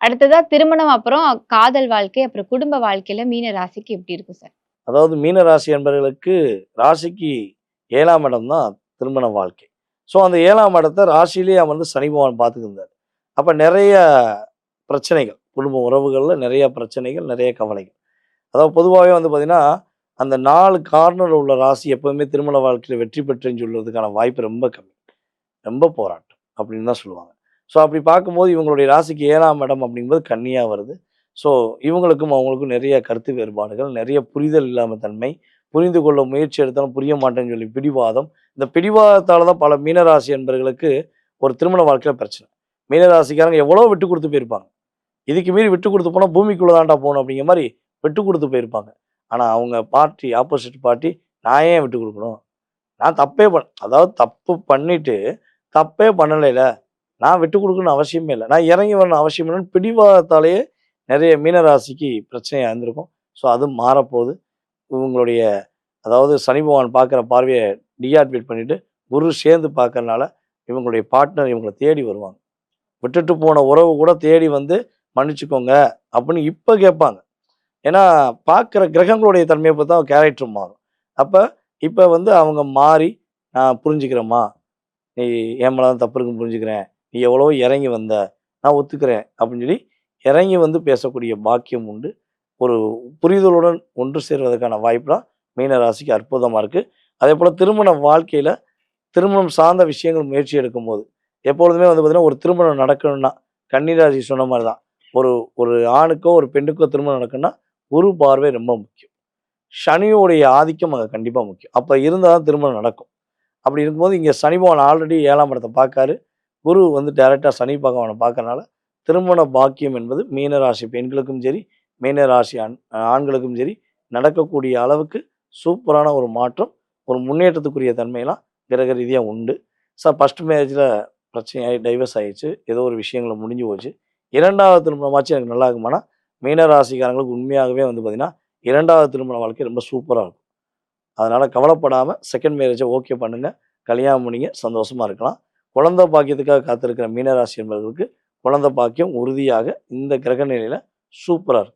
அடுத்ததா திருமணம் அப்புறம் காதல் வாழ்க்கை, அப்புறம் குடும்ப வாழ்க்கையில மீன ராசிக்கு எப்படி இருக்கும் சார்? அதாவது மீன ராசி என்பவர்களுக்கு ராசிக்கு 7ஆம் இடம் தான் திருமண வாழ்க்கை. ஸோ அந்த 7ஆம் இடத்த ராசியிலேயே அமர்ந்து சனி பகவான் பார்த்துக்கிருந்தார். அப்ப நெறைய பிரச்சனைகள், குடும்ப உறவுகள்ல நெறைய பிரச்சனைகள், நெறைய கவலைகள். அதாவது பொதுவாவே வந்து பார்த்தீங்கன்னா, அந்த 4 கார்னர்ல உள்ள ராசி எப்பவுமே திருமண வாழ்க்கையில வெற்றி பெற்றேன்னு சொல்றதுக்கான வாய்ப்பு ரொம்ப கம்மி. ரொம்ப போராட்டம் அப்படின்னு தான் சொல்லுவாங்க. ஸோ அப்படி பார்க்கும்போது இவங்களுடைய ராசிக்கு 7ஆம் இடம் அப்படிங்கும்போது கன்னியா வருது. ஸோ இவங்களுக்கும் அவங்களுக்கும் நிறைய கருத்து வேறுபாடுகள், நிறைய புரிதல் இல்லாம தன்மை, புரிந்து கொள்ள முயற்சி எடுத்தாலும் புரிய மாட்டேன்னு சொல்லி பிடிவாதம். இந்த பிடிவாதத்தால தான் பல மீனராசி என்பவர்களுக்கு ஒரு திருமண வாழ்க்கையில பிரச்சனை. மீனராசிக்காரங்க எவ்வளோ விட்டு குடுத்து போயிருப்பாங்க. இதுக்கு மீறி விட்டு குடுத்து போனா பூமிக்குள்ள தான்டா போணும் அப்படிங்கிற மாரி விட்டு குடுத்து போயிருப்பாங்க. ஆனா அவங்க பார்ட்டி ஆப்போசிட் பார்ட்டி நான் ஏன் விட்டு குடுக்கணும்? நான் தப்பே அதாவது தப்பு பண்ணிட்டு தப்பே பண்ணலைல. நான் விட்டுக் குடுக்கணும்னு அவசியமே இல்ல. நான் இறங்கி வரணும் அவசியம் இல்லன்னு பிடிவாதத்தாலேயே நெறைய மீனராசிக்கு பிரச்சனையா இருந்திருக்கும். ஸோ அது மாறப்போது. இவங்களுடைய அதாவது சனி பகவான் பார்க்குற பார்வைய டீஆக்டிவேட் பண்ணிட்டு, குரு சேர்ந்து பார்க்கறனால, இவங்களுடைய பார்ட்னர் இவங்கள தேடி வருவாங்க. விட்டுட்டு போன உறவு கூட தேடி வந்து மன்னிச்சுக்கோங்க அப்படின்னு இப்ப கேட்பாங்க. ஏன்னா, பார்க்குற கிரகங்களுடைய தன்மைய பொறுத்து தான் கேரக்டர் மாறும். அப்ப இப்ப வந்து அவங்க மாறி, நான் புரிஞ்சுக்கிறேம்மா. நீ என் மேல தான் தப்பு இருக்குன்னு புரிஞ்சுக்கிறேன். நீ எவ்வளவோ இறங்கி வந்த. நான் ஒத்துக்கிறேன் அப்படின்னு சொல்லி இறங்கி வந்து பேசக்கூடிய பாக்கியம் உண்டு. ஒரு புரிதலுடன் ஒன்று சேர்வதற்கான வாய்ப்புலாம் மீன ராசிக்கு அற்புதமா இருக்கு. அதேபோல திருமண வாழ்க்கையில திருமணம் சார்ந்த விஷயங்கள் முயற்சி எடுக்கும்போது, எப்பொழுதுமே வந்து பார்த்தீங்கன்னா, ஒரு திருமணம் நடக்கணும்னா, கன்னி ராசி சொன்ன மாரி தான். ஒரு ஒரு ஆணுக்கோ, ஒரு பெண்ணுக்கோ திருமணம் நடக்கணும்னா, குரு பார்வை ரொம்ப முக்கியம். சனியோடைய ஆதிக்கம் அங்க கண்டிப்பா முக்கியம். அப்ப இருந்தா தான் திருமணம் நடக்கும். அப்படி இருக்கும்போது இங்க சனி பகவான் ஆல்ரெடி 7ஆம் இடத்த பார்க்காரு. குரு வந்து டைரக்ட்டா சனி பகவான பார்க்கறனால, திருமண பாக்கியம் என்பது மீனராசி பெண்களுக்கும் சரி, மீனராசி ஆண்களுக்கும் சரி, நடக்கக்கூடிய அளவுக்கு சூப்பரான ஒரு மாற்றம், ஒரு முன்னேற்றத்துக்குரிய தன்மைலாம் கிரக ரீதியா உண்டு. ஃபர்ஸ்ட் மேரேஜ்ல பிரச்சனையாயி டைவர்ஸ் ஆயிருச்சு. ஏதோ ஒரு விஷயங்கள்ல முடிஞ்சு போச்சு. 2வது திருமணமாச்சும் எனக்கு நல்லா இருக்குமானா, மீனராசிக்காரங்களுக்கு உண்மையாகவே வந்து பார்த்தீங்கன்னா, 2வது திருமண வாழ்க்கை ரொம்ப சூப்பரா இருக்கும். அதனால கவலைப்படாம செகண்ட் மேரேஜ ஓகே பண்ணுங்க. கல்யாணம் பண்ணிங்க. சந்தோஷமா இருக்கலாம். குழந்தை பாக்கியத்துக்காக காத்திருக்கிற மீனராசி என்பவர்களுக்கு குழந்தை பாக்கியம் உறுதியாக இந்த கிரக நிலையில சூப்பரா இருக்கு.